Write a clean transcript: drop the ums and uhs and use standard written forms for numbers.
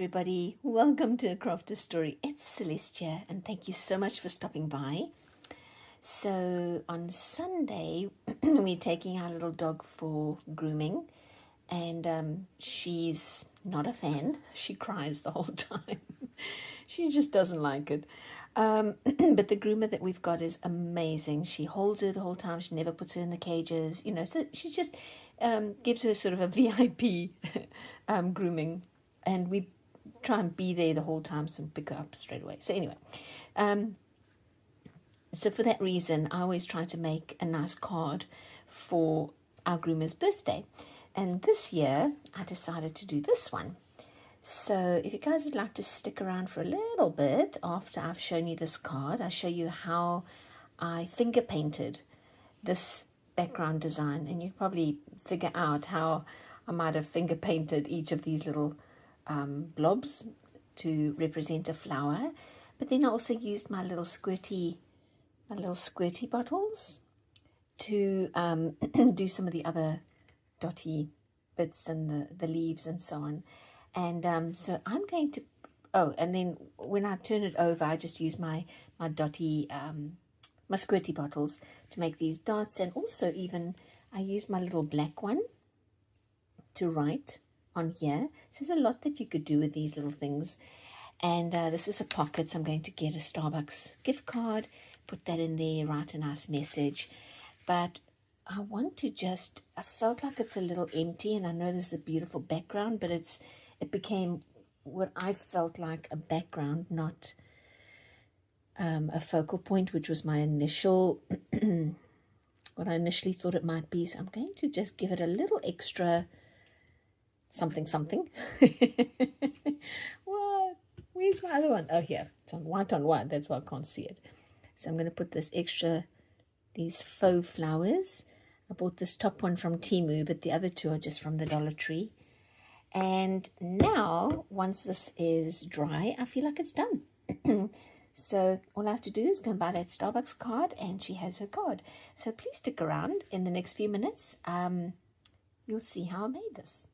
everybody. Welcome to A Crafter's Story. It's Celestia, and thank you so much for stopping by. So on Sunday, we're taking our little dog for grooming, and she's not a fan. She cries the whole time. She just doesn't like it. But the groomer that we've got is amazing. She holds her the whole time. She never puts her in the cages, so she just gives her sort of a VIP grooming, and we try and be there the whole time so pick her up straight away. So anyway, so for that reason, I always try to make a nice card for our groomer's birthday. And this year, I decided to do this one. So if you guys would like to stick around for a little bit after I've shown you this card, I'll show you how I finger painted this background design. And you probably figure out how I might have finger painted each of these little blobs to represent a flower. But then I also used my little squirty bottles to do some of the other dotty bits and the leaves and so on. And so I'm going to, and then when I turn it over, I just use my dotty, my squirty bottles to make these dots. And also even I use my little black one to write on here. So there's a lot that you could do with these little things. And this is a pocket, so I'm going to get a Starbucks gift card, put that in there, write a nice message. But I want to I felt like it's a little empty, and I know this is a beautiful background, but it became what I felt like a background, not a focal point, which was my initial, what I initially thought it might be. So I'm going to just give it a little extra something. What? Where's my other one? Oh, here. It's on white. That's why I can't see it. So I'm going to put these faux flowers. I bought this top one from Temu, but the other two are just from the Dollar Tree. And now, once this is dry, I feel like it's done. So all I have to do is go and buy that Starbucks card, and she has her card. So please stick around in the next few minutes. You'll see how I made this.